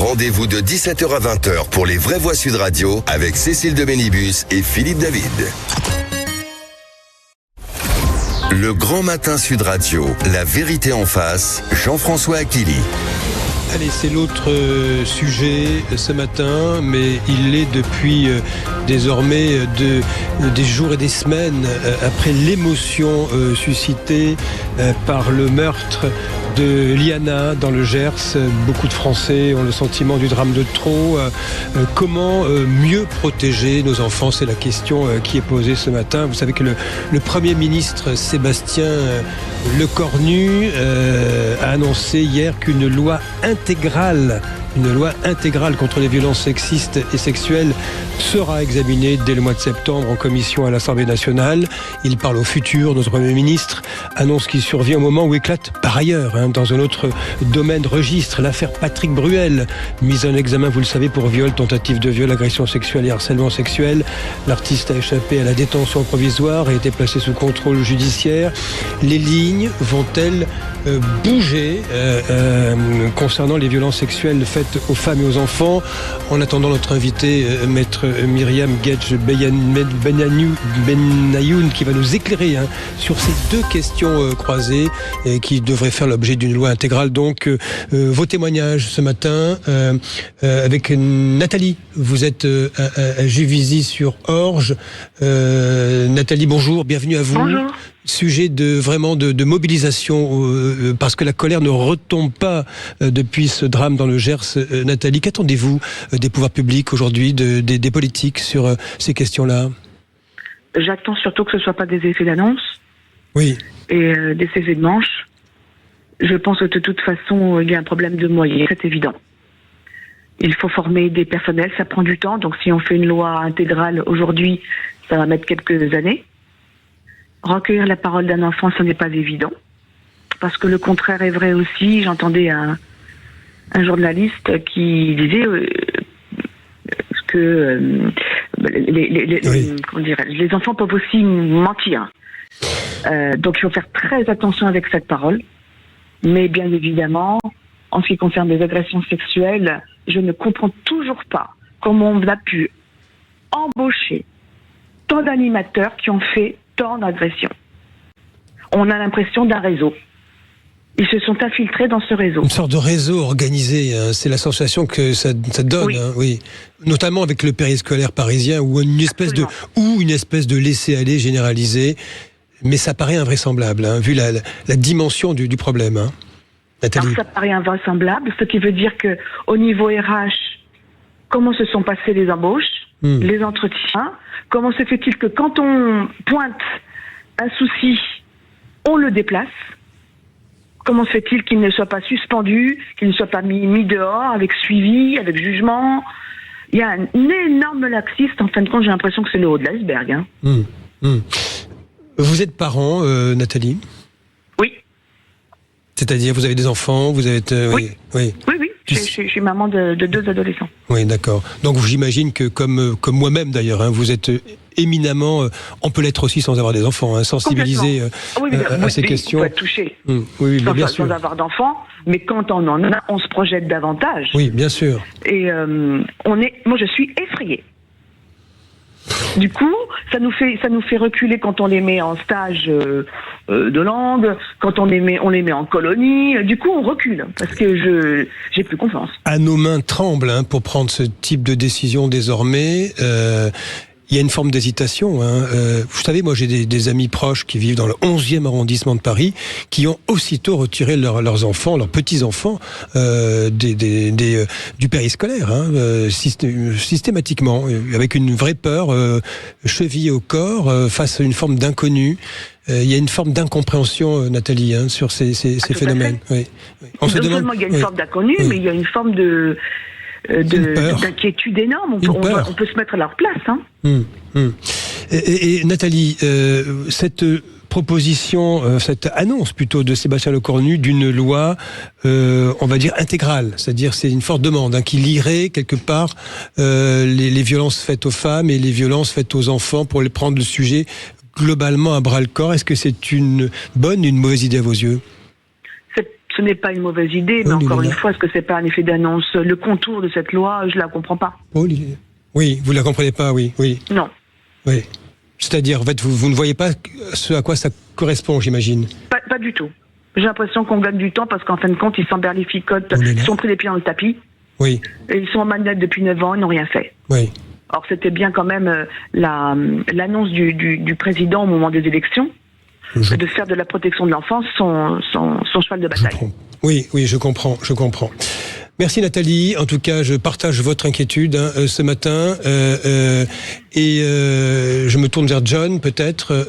Rendez-vous de 17h à 20h pour les Vraies Voix Sud Radio avec Cécile de Bénibus et Philippe David. Le Grand Matin Sud Radio, la vérité en face, Jean-François Aquili. Allez, c'est l'autre sujet ce matin, mais il l'est depuis désormais des jours et des semaines après l'émotion suscitée par le meurtre de Liana dans le Gers. Beaucoup de Français ont le sentiment du drame de trop. Comment mieux protéger nos enfants? C'est la question qui est posée ce matin. Vous savez que le Premier ministre Sébastien Lecornu a annoncé hier qu'une loi intégrale contre les violences sexistes et sexuelles sera examinée dès le mois de septembre en commission à l'Assemblée nationale. Il parle au futur. Notre Premier ministre annonce qu'il survient au moment où éclate par ailleurs, dans un autre domaine registre, l'affaire Patrick Bruel, mise en examen, vous le savez, pour viol, tentative de viol, agression sexuelle et harcèlement sexuel. L'artiste a échappé à la détention provisoire et a été placé sous contrôle judiciaire. Les lignes vont-elles bouger concernant les violences sexuelles faites aux femmes et aux enfants? En attendant, notre invité, maître Myriam Guedj Benayoun, qui va nous éclairer sur ces deux questions croisées et qui devraient faire l'objet d'une loi intégrale. Donc, vos témoignages ce matin avec Nathalie. Vous êtes à Juvisy-sur-Orge. Nathalie, bonjour, bienvenue à vous. Bonjour. Sujet de mobilisation, parce que la colère ne retombe pas depuis ce drame dans le Gers. Nathalie, qu'attendez-vous des pouvoirs publics aujourd'hui, des politiques sur ces questions-là? J'attends surtout que ce ne soit pas des effets d'annonce. Oui. Et des effets de manche. Je pense que de toute façon, il y a un problème de moyens, c'est évident. Il faut former des personnels, ça prend du temps. Donc si on fait une loi intégrale aujourd'hui, ça va mettre quelques années. Recueillir la parole d'un enfant, ce n'est pas évident. Parce que le contraire est vrai aussi. J'entendais un journaliste qui disait que les enfants peuvent aussi mentir. Donc il faut faire très attention avec cette parole. Mais bien évidemment, en ce qui concerne les agressions sexuelles, je ne comprends toujours pas comment on a pu embaucher tant d'animateurs qui ont fait tant d'agressions. On a l'impression d'un réseau. Ils se sont infiltrés dans ce réseau. Une sorte de réseau organisé, c'est la sensation que ça donne, oui. Oui. Notamment avec le périscolaire parisien, ou une espèce de laisser-aller généralisé. Mais ça paraît invraisemblable, vu la dimension du problème. Nathalie. Alors ça paraît invraisemblable, ce qui veut dire que au niveau RH, comment se sont passées les embauches, les entretiens? Comment se fait-il que quand on pointe un souci, on le déplace? Comment se fait-il qu'il ne soit pas suspendu, qu'il ne soit pas mis dehors, avec suivi, avec jugement? Il y a un énorme laxiste. En fin de compte, j'ai l'impression que c'est le haut de l'iceberg. Vous êtes parent, Nathalie? Oui. C'est-à-dire, vous avez des enfants, vous avez... Oui. Je suis maman de 2 adolescents. Oui, d'accord. Donc j'imagine que, comme moi-même d'ailleurs, vous êtes éminemment, on peut l'être aussi sans avoir des enfants, sensibilisé à ces questions. On peut être touché bien sûr. Sans avoir d'enfants, mais quand on en a, on se projette davantage. Oui, bien sûr. Et moi je suis effrayée. Du coup, ça nous fait reculer quand on les met en stage de langue, quand on les met en colonie. Du coup, on recule parce que j'ai plus confiance. À nos mains tremblent pour prendre ce type de décision désormais. Il y a une forme d'hésitation. Vous savez, moi j'ai des amis proches qui vivent dans le 11e arrondissement de Paris, qui ont aussitôt retiré leurs enfants, leurs petits-enfants, du périscolaire, systématiquement, avec une vraie peur, chevillée au corps, face à une forme d'inconnu. Il y a une forme d'incompréhension, Nathalie, sur ces phénomènes. Oui. Non seulement il y a une forme d'inconnu, mais il y a une forme d'inquiétude énorme. On peut se mettre à leur place. Et Nathalie, cette proposition, cette annonce plutôt de Sébastien Lecornu d'une loi, on va dire intégrale, c'est-à-dire c'est une forte demande qui lierait quelque part les violences faites aux femmes et les violences faites aux enfants pour prendre le sujet globalement à bras le corps. Est-ce que c'est une bonne ou une mauvaise idée à vos yeux? ce n'est pas une mauvaise idée, mais encore une fois, est-ce que c'est pas un effet d'annonce? Le contour de cette loi, je la comprends pas. Oui, vous la comprenez pas, oui. Non. Oui. C'est-à-dire, en fait, vous ne voyez pas ce à quoi ça correspond, j'imagine. Pas du tout. J'ai l'impression qu'on gagne du temps parce qu'en fin de compte, ils s'emberlificotent, ils sont pris les pieds dans le tapis. Oui. Et ils sont en manette depuis 9 ans, ils n'ont rien fait. Oui. Or, c'était bien quand même l'annonce du président au moment des élections, de faire de la protection de l'enfance son cheval de bataille. Oui, je comprends. Merci Nathalie. En tout cas, je partage votre inquiétude ce matin. Et je me tourne vers John, peut-être.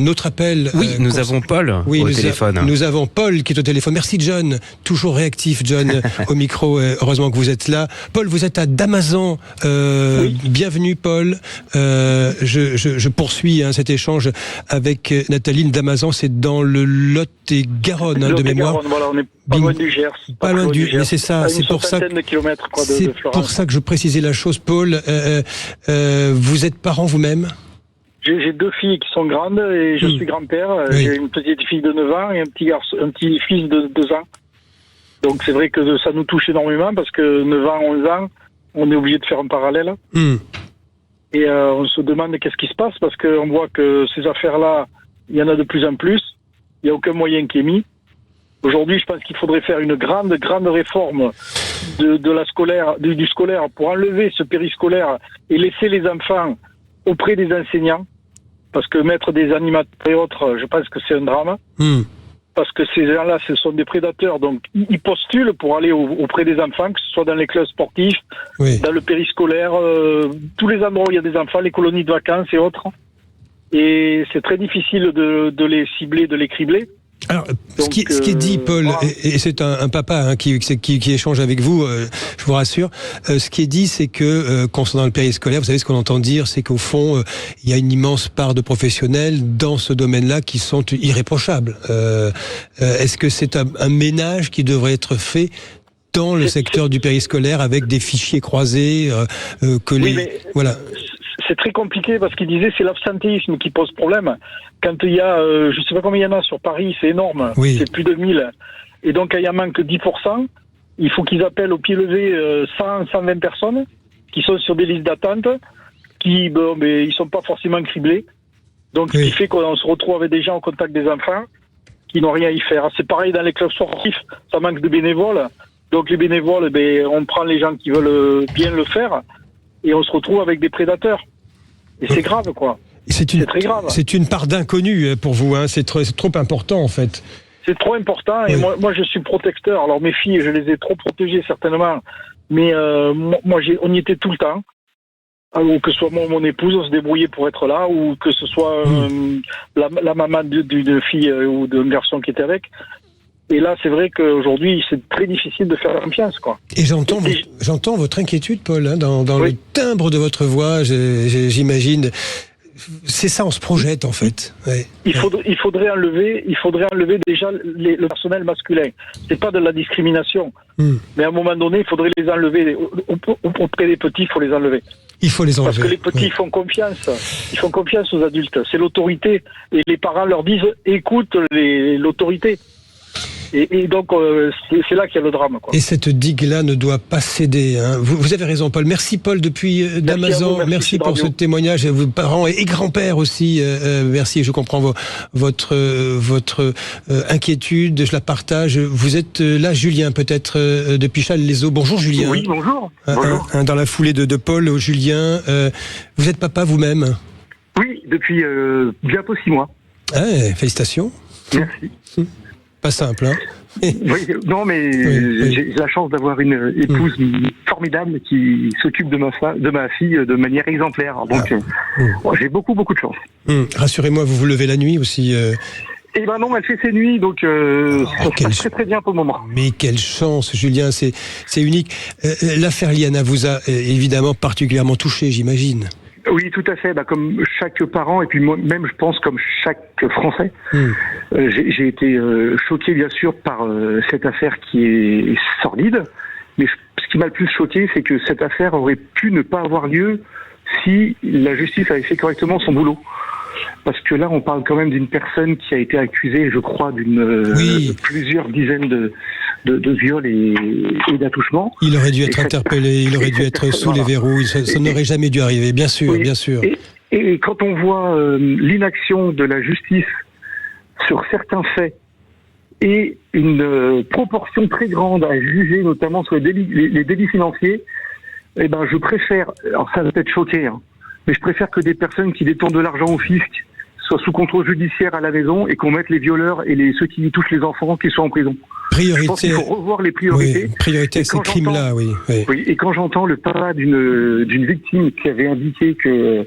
Notre appel... Oui, nous avons Paul au téléphone. Nous avons Paul qui est au téléphone. Merci John. Toujours réactif, John, au micro. Heureusement que vous êtes là. Paul, vous êtes à Damazan. Oui. Bienvenue, Paul. Je poursuis cet échange avec Nathalie. Damazan, c'est dans le Lot-et-Garonne, de mémoire. Voilà, on est pas loin du Gers. Pas loin du Gers. Mais c'est ça. C'est pour ça. C'est pour ça que je précisais la chose, Paul. Vous êtes parent vous-même? J'ai 2 filles qui sont grandes et je suis grand-père. Oui. J'ai une petite fille de 9 ans et un petit fils de 2 ans. Donc c'est vrai que ça nous touche énormément parce que 9 ans, 11 ans, on est obligé de faire un parallèle. Et on se demande qu'est-ce qui se passe parce qu'on voit que ces affaires-là, il y en a de plus en plus. Il n'y a aucun moyen qui est mis. Aujourd'hui, je pense qu'il faudrait faire une grande réforme de la scolaire, du scolaire pour enlever ce périscolaire et laisser les enfants auprès des enseignants. Parce que mettre des animateurs et autres, je pense que c'est un drame. Parce que ces gens-là, ce sont des prédateurs. Donc, ils postulent pour aller auprès des enfants, que ce soit dans les clubs sportifs, dans le périscolaire, tous les endroits où il y a des enfants, les colonies de vacances et autres. Et c'est très difficile de les cibler, de les cribler. Alors, ce qui est dit, Paul, et c'est un papa qui échange avec vous, je vous rassure, ce qui est dit, c'est que concernant le périscolaire, vous savez ce qu'on entend dire, c'est qu'au fond, il y a une immense part de professionnels dans ce domaine-là qui sont irréprochables. Est-ce que c'est un ménage qui devrait être fait dans le secteur du périscolaire avec des fichiers croisés voilà. C'est très compliqué parce qu'il disait c'est l'absentéisme qui pose problème. Quand il y a, je sais pas combien il y en a sur Paris, c'est énorme, c'est plus de 1000. Et donc quand il y a manque 10%, il faut qu'ils appellent au pied levé 120 personnes qui sont sur des listes d'attente, mais ils sont pas forcément criblés. Donc ce qui fait qu'on se retrouve avec des gens au contact des enfants qui n'ont rien à y faire. C'est pareil dans les clubs sportifs, ça manque de bénévoles. Donc les bénévoles, on prend les gens qui veulent bien le faire et on se retrouve avec des prédateurs. Et c'est grave, quoi. C'est très grave. C'est une part d'inconnu pour vous, c'est trop important, en fait. C'est trop important, et moi je suis protecteur. Alors mes filles, je les ai trop protégées, certainement. Mais on y était tout le temps. Ou que ce soit moi ou mon épouse, on se débrouillait pour être là, ou que ce soit la maman d'une fille ou d'un garçon qui était avec. Et là, c'est vrai qu'aujourd'hui, c'est très difficile de faire confiance, quoi. Et j'entends votre inquiétude, Paul, dans le timbre de votre voix, j'imagine. C'est ça, on se projette, en fait. Il faudrait enlever déjà le personnel masculin. C'est pas de la discrimination. Mais à un moment donné, il faudrait les enlever. Auprès des petits, il faut les enlever. Il faut les enlever. Parce que les petits font confiance. Ils font confiance aux adultes. C'est l'autorité. Et les parents leur disent, écoute l'autorité. Et donc, c'est là qu'il y a le drame, quoi. Et cette digue-là ne doit pas céder. Vous avez raison, Paul. Merci, Paul, depuis Damazan. Merci pour ce témoignage. Vos parents et grands-pères aussi. Merci. Je comprends votre inquiétude. Je la partage. Vous êtes là, Julien, peut-être, depuis Challes-les-Eaux. Bonjour, Julien. Oui, bonjour. Dans la foulée de Paul, Julien. Vous êtes papa vous-même? Oui, depuis bientôt 6 mois. Félicitations. Merci. Pas simple, oui, non, mais j'ai la chance d'avoir une épouse formidable qui s'occupe de ma fille de manière exemplaire. Donc, j'ai beaucoup de chance. Rassurez-moi, vous vous levez la nuit aussi Eh ben non, elle fait ses nuits, donc ça se passe très bien pour le moment. Mais quelle chance, Julien, c'est unique. L'affaire Liana vous a évidemment particulièrement touché, j'imagine. Oui, tout à fait. Comme chaque parent, et puis moi-même, je pense, comme chaque Français, j'ai été choqué, bien sûr, par cette affaire qui est sordide. Mais ce qui m'a le plus choqué, c'est que cette affaire aurait pu ne pas avoir lieu si la justice avait fait correctement son boulot. parce que là, on parle quand même d'une personne qui a été accusée, je crois, plusieurs dizaines de viols et d'attouchements. Il aurait dû être interpellé, il aurait dû être sous les verrous, ça n'aurait jamais dû arriver, bien sûr, bien sûr. Et quand on voit l'inaction de la justice sur certains faits et une proportion très grande à juger, notamment sur les délits financiers, eh ben, je préfère, alors ça va peut-être choquer, hein, mais je préfère que des personnes qui détournent de l'argent au fisc soient sous contrôle judiciaire à la maison et qu'on mette les violeurs et ceux qui touchent les enfants qui soient en prison. Priorité. Je pense qu'il faut revoir les priorités. Oui, priorité à ces crimes-là, oui. Oui. Et quand j'entends le papa d'une victime qui avait indiqué que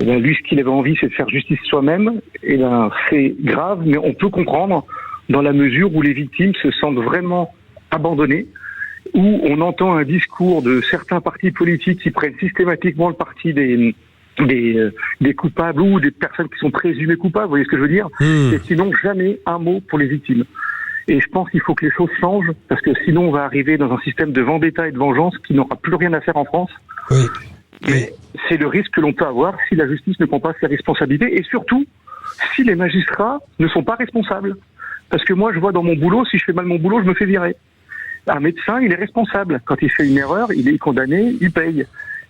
lui, ce qu'il avait envie, c'est de faire justice soi-même, et ben, c'est grave, mais on peut comprendre dans la mesure où les victimes se sentent vraiment abandonnées, où on entend un discours de certains partis politiques qui prennent systématiquement le parti des coupables ou des personnes qui sont présumées coupables, vous voyez ce que je veux dire, et sinon jamais un mot pour les victimes. Et je pense qu'il faut que les choses changent, parce que sinon on va arriver dans un système de vendetta et de vengeance qui n'aura plus rien à faire en France. Oui. Mais c'est le risque que l'on peut avoir si la justice ne prend pas ses responsabilités, et surtout si les magistrats ne sont pas responsables. Parce que moi je vois dans mon boulot, si je fais mal mon boulot, je me fais virer. Un médecin, il est responsable. Quand il fait une erreur, il est condamné, il paye.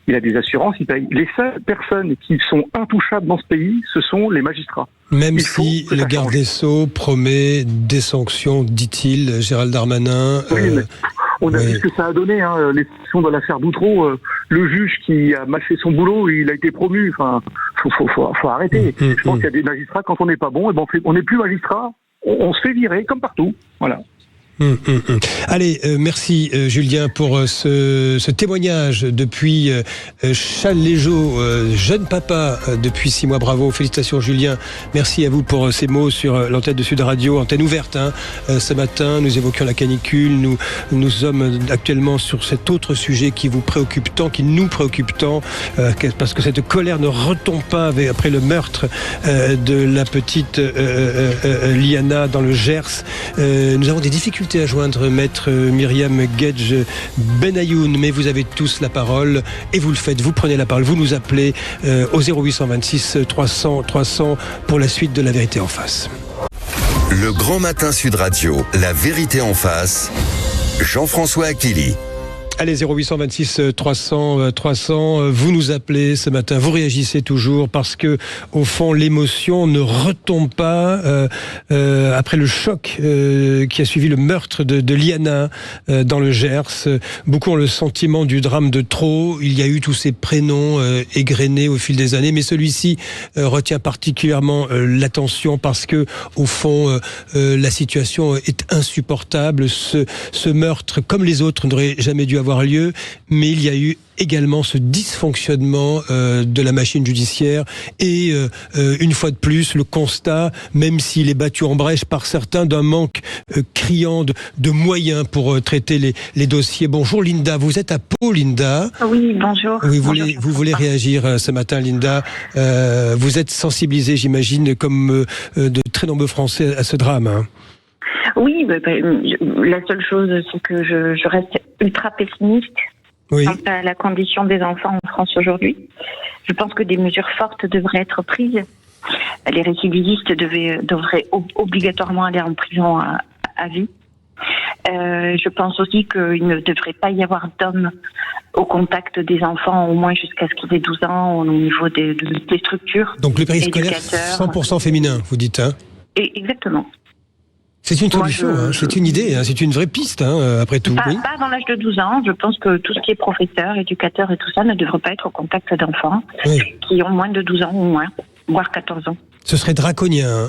Il a des assurances, il paye. Les seules personnes qui sont intouchables dans ce pays, ce sont les magistrats. Même si le garde des Sceaux promet des sanctions, dit-il, Gérald Darmanin. Oui, mais on a vu ce que ça a donné, hein, les sanctions dans l'affaire Doutreau. Le juge qui a mal fait son boulot, il a été promu. Enfin, faut arrêter. Je pense qu'il y a des magistrats, quand on n'est pas bon, et ben on n'est plus magistrat, on se fait virer, comme partout. Voilà. Allez, merci Julien pour ce témoignage depuis Challejo, jeune papa depuis 6 mois. Bravo, félicitations Julien. Merci à vous pour ces mots sur l'antenne de Sud Radio, antenne ouverte. Ce matin, nous évoquions la canicule. Nous sommes actuellement sur cet autre sujet qui vous préoccupe tant, qui nous préoccupe tant, parce que cette colère ne retombe pas après le meurtre de la petite Liana dans le Gers. Nous avons des difficultés à joindre maître Myriam Guedj Benayoun, mais vous avez tous la parole et vous le faites, vous prenez la parole, vous nous appelez au 0826 300 300 pour la suite de La Vérité en face. Le Grand Matin Sud Radio, La Vérité en face, Jean-François Akili. Allez, 0826 300 300, vous nous appelez ce matin, vous réagissez toujours parce que, au fond, l'émotion ne retombe pas après le choc qui a suivi le meurtre de Liana dans le Gers. Beaucoup ont le sentiment du drame de trop. Il y a eu tous ces prénoms égrenés au fil des années, mais celui-ci retient particulièrement l'attention parce que, au fond, la situation est insupportable. Ce meurtre, comme les autres, n'aurait jamais dû avoir lieu, mais il y a eu également ce dysfonctionnement de la machine judiciaire et une fois de plus le constat, même s'il est battu en brèche par certains, d'un manque criant de moyens pour traiter les dossiers. Bonjour Linda, vous êtes à Pau, Linda. Oui, bonjour. Oui, bonjour. Vous voulez réagir ce matin, Linda. Vous êtes sensibilisée, j'imagine, comme de très nombreux Français à ce drame. Hein. Oui, la seule chose, c'est que je reste ultra pessimiste quant à la condition des enfants en France aujourd'hui. Je pense que des mesures fortes devraient être prises. Les récidivistes devraient obligatoirement aller en prison à vie. Je pense aussi qu'il ne devrait pas y avoir d'hommes au contact des enfants, au moins jusqu'à ce qu'ils aient 12 ans, au niveau des structures. Donc le périscolaire 100% féminin, vous dites, hein ? Exactement. C'est une solution, c'est une idée, c'est une vraie piste, après tout. Pas dans l'âge de 12 ans. Je pense que tout ce qui est professeur, éducateur et tout ça ne devrait pas être au contact d'enfants qui ont moins de 12 ans ou moins, voire 14 ans. Ce serait draconien.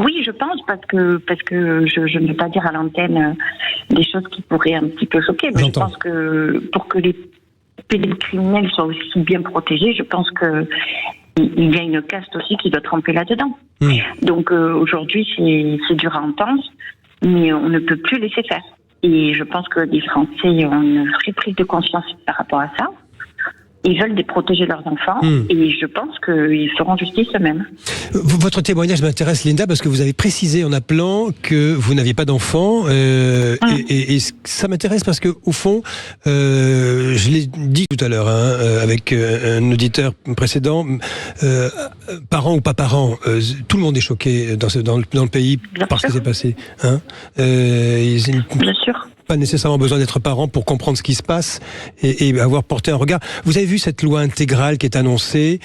Oui, je pense, parce que je ne vais pas dire à l'antenne des choses qui pourraient un petit peu choquer, mais je pense que pour que les pédocriminels soient aussi bien protégés, je pense que il y a une caste aussi qui doit tremper là-dedans. Donc aujourd'hui, c'est dur à entendre, mais on ne peut plus laisser faire. Et je pense que les Français ont une vraie prise de conscience par rapport à ça. Ils veulent protéger leurs enfants et je pense qu'ils feront justice eux-mêmes. Votre témoignage m'intéresse, Linda, parce que vous avez précisé en appelant que vous n'aviez pas d'enfant et ça m'intéresse parce que au fond, je l'ai dit tout à l'heure avec un auditeur précédent, parents ou pas parents, tout le monde est choqué dans le pays par ce qui s'est passé. Bien sûr. Pas nécessairement besoin d'être parent pour comprendre ce qui se passe et avoir porté un regard. Vous avez vu cette loi intégrale qui est annoncée.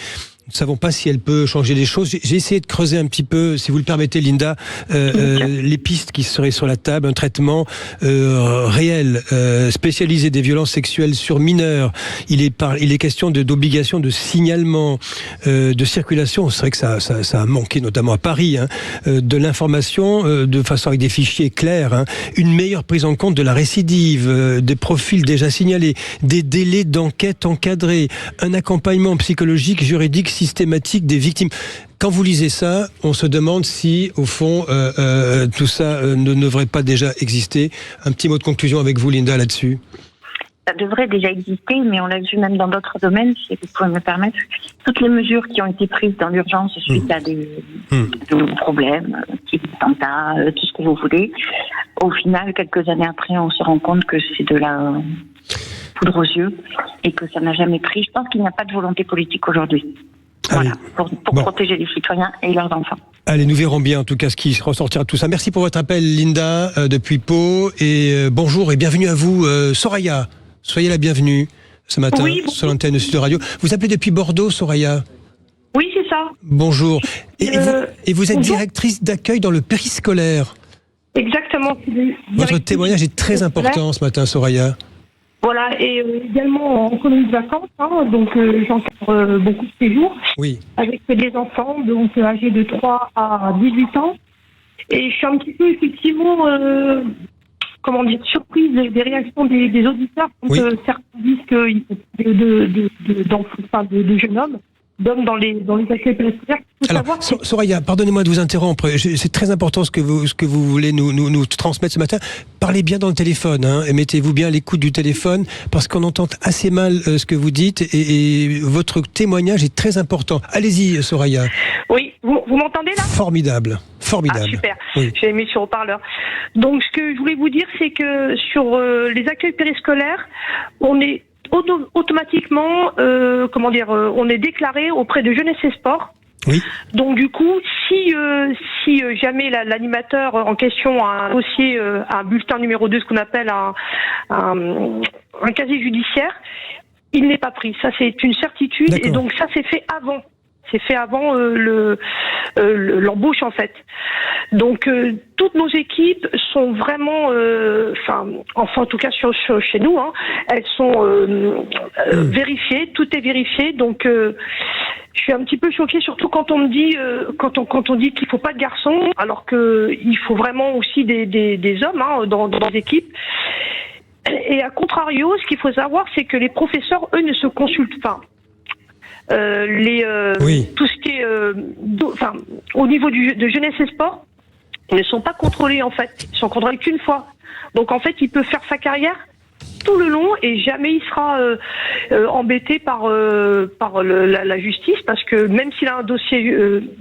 Nous ne savons pas si elle peut changer les choses. J'ai essayé de creuser un petit peu, si vous le permettez, Linda, les pistes qui seraient sur la table, un traitement réel, spécialisé des violences sexuelles sur mineurs. Il est question d'obligation de signalement, de circulation. C'est vrai que ça a manqué, notamment à Paris, de l'information de façon avec des fichiers clairs, une meilleure prise en compte de la récidive, des profils déjà signalés, des délais d'enquête encadrés, un accompagnement psychologique, juridique, systématique des victimes. Quand vous lisez ça, on se demande si, au fond, tout ça ne devrait pas déjà exister. Un petit mot de conclusion avec vous, Linda, là-dessus. Ça devrait déjà exister, mais on l'a vu même dans d'autres domaines, si vous pouvez me permettre. Toutes les mesures qui ont été prises dans l'urgence suite à des problèmes, des attentats, tout ce que vous voulez, au final, quelques années après, on se rend compte que c'est de la poudre aux yeux et que ça n'a jamais pris. Je pense qu'il n'y a pas de volonté politique aujourd'hui. Voilà, pour protéger les citoyens et leurs enfants. Allez, nous verrons bien en tout cas ce qui ressortira de tout ça. Merci pour votre appel, Linda, depuis Pau. Et bonjour et bienvenue à vous, Soraya. Soyez la bienvenue ce matin sur l'antenne de Sud Radio. Vous appelez depuis Bordeaux, Soraya ? Oui, c'est ça. Bonjour. Et vous êtes directrice d'accueil dans le périscolaire ? Exactement. Votre témoignage est très important ce matin, Soraya. Voilà, et également en colonie de vacances, donc j'encadre beaucoup de séjours avec des enfants donc âgés de 3 à 18 ans. Et je suis un petit peu effectivement, surprise des réactions des auditeurs quand certains disent qu'il faut de jeunes hommes. D'hommes dans les accueils périscolaires. Alors, Soraya, pardonnez-moi de vous interrompre. C'est très important ce que vous voulez nous transmettre ce matin. Parlez bien dans le téléphone, et mettez-vous bien à l'écoute du téléphone, parce qu'on entend assez mal ce que vous dites, et votre témoignage est très important. Allez-y, Soraya. Oui, vous m'entendez là ? Formidable. Ah, super. Oui. J'ai mis sur haut-parleur. Donc, ce que je voulais vous dire, c'est que sur les accueils périscolaires, on est automatiquement, on est déclaré auprès de Jeunesse et Sport. Oui. Donc du coup, si jamais l'animateur en question a un dossier, un bulletin numéro 2, ce qu'on appelle un casier judiciaire, il n'est pas pris. Ça, c'est une certitude. D'accord. Et donc ça, c'est fait avant. C'est fait avant l'embauche en fait. Donc toutes nos équipes sont vraiment, en tout cas chez nous, elles sont vérifiées, tout est vérifié. Donc je suis un petit peu choquée, surtout quand on me dit, quand on dit qu'il faut pas de garçons, alors que il faut vraiment aussi des hommes dans les équipes. Et à contrario, ce qu'il faut savoir, c'est que les professeurs, eux, ne se consultent pas. Tout ce qui est au niveau de Jeunesse et Sport, ils ne sont pas contrôlés en fait, ils sont contrôlés qu'une fois. Donc en fait, il peut faire sa carrière tout le long et jamais il sera embêté par la justice, parce que même s'il a un dossier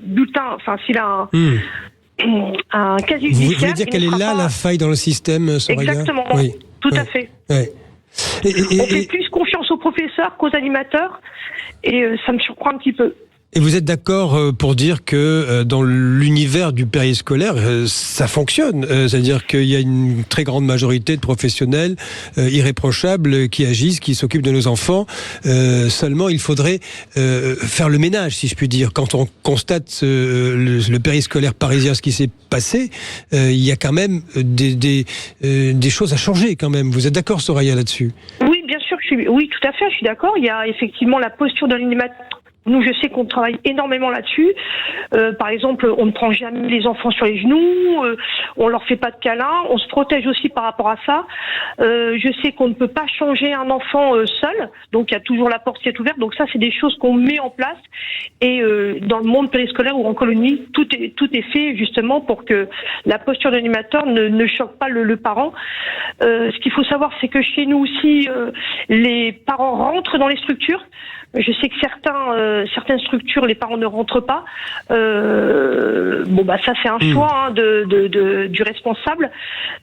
bulletin, s'il a un casier judiciaire. Vous voulez dire qu'elle est là la faille dans le système, Soraya ? Exactement, tout à fait. Ouais. On fait plus confiance aux professeurs qu'aux animateurs, et ça me surprend un petit peu. Et vous êtes d'accord pour dire que dans l'univers du périscolaire, ça fonctionne, c'est-à-dire qu'il y a une très grande majorité de professionnels irréprochables qui agissent, qui s'occupent de nos enfants. Seulement, il faudrait faire le ménage, si je puis dire. Quand on constate le périscolaire parisien, ce qui s'est passé, il y a quand même des choses à changer quand même. Vous êtes d'accord, Soraya, là-dessus ? Oui, bien sûr. Oui, tout à fait, je suis d'accord. Il y a effectivement la posture de l'animateur. Nous, je sais qu'on travaille énormément là-dessus. Par exemple, on ne prend jamais les enfants sur les genoux, on leur fait pas de câlin, on se protège aussi par rapport à ça. Je sais qu'on ne peut pas changer un enfant seul, donc il y a toujours la porte qui est ouverte. Donc ça, c'est des choses qu'on met en place. Et dans le monde périscolaire ou en colonie, tout est fait justement pour que la posture de l'animateur ne choque pas le parent. Ce qu'il faut savoir, c'est que chez nous aussi, les parents rentrent dans les structures. Je sais que certaines structures, les parents ne rentrent pas. Ça c'est un choix du responsable.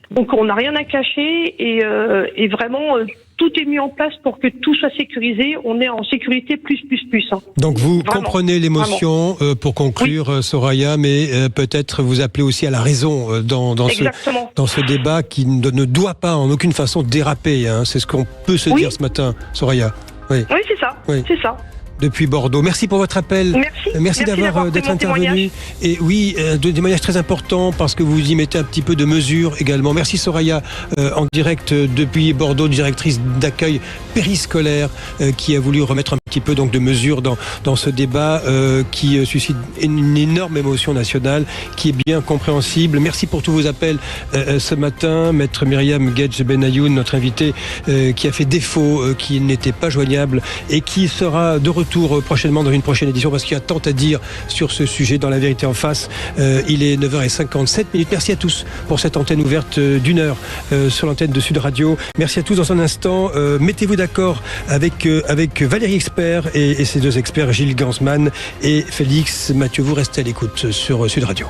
Donc on n'a rien à cacher et vraiment tout est mis en place pour que tout soit sécurisé. On est en sécurité plus. Donc vous comprenez l'émotion pour conclure, Soraya, mais peut-être vous appelez aussi à la raison dans ce débat qui ne doit pas en aucune façon déraper. C'est ce qu'on peut se dire ce matin, Soraya. Oui, c'est ça. C'est ça. Depuis Bordeaux. Merci pour votre appel. Merci d'être intervenu. Et oui, de témoignage très important parce que vous y mettez un petit peu de mesure également. Merci Soraya, en direct depuis Bordeaux, directrice d'accueil périscolaire, qui a voulu remettre un petit peu donc de mesure dans ce débat qui suscite une énorme émotion nationale, qui est bien compréhensible. Merci pour tous vos appels ce matin. Maître Myriam Guedj-Benayoun, notre invitée, qui a fait défaut, qui n'était pas joignable et qui sera de retour prochainement dans une prochaine édition parce qu'il y a tant à dire sur ce sujet dans La Vérité en face. Il est 9h57. Merci à tous pour cette antenne ouverte d'une heure sur l'antenne de Sud Radio. Merci à tous. Dans un instant, mettez-vous d'accord avec Valérie Expert et ses deux experts, Gilles Gansman et Félix Mathieu. Vous restez à l'écoute sur Sud Radio.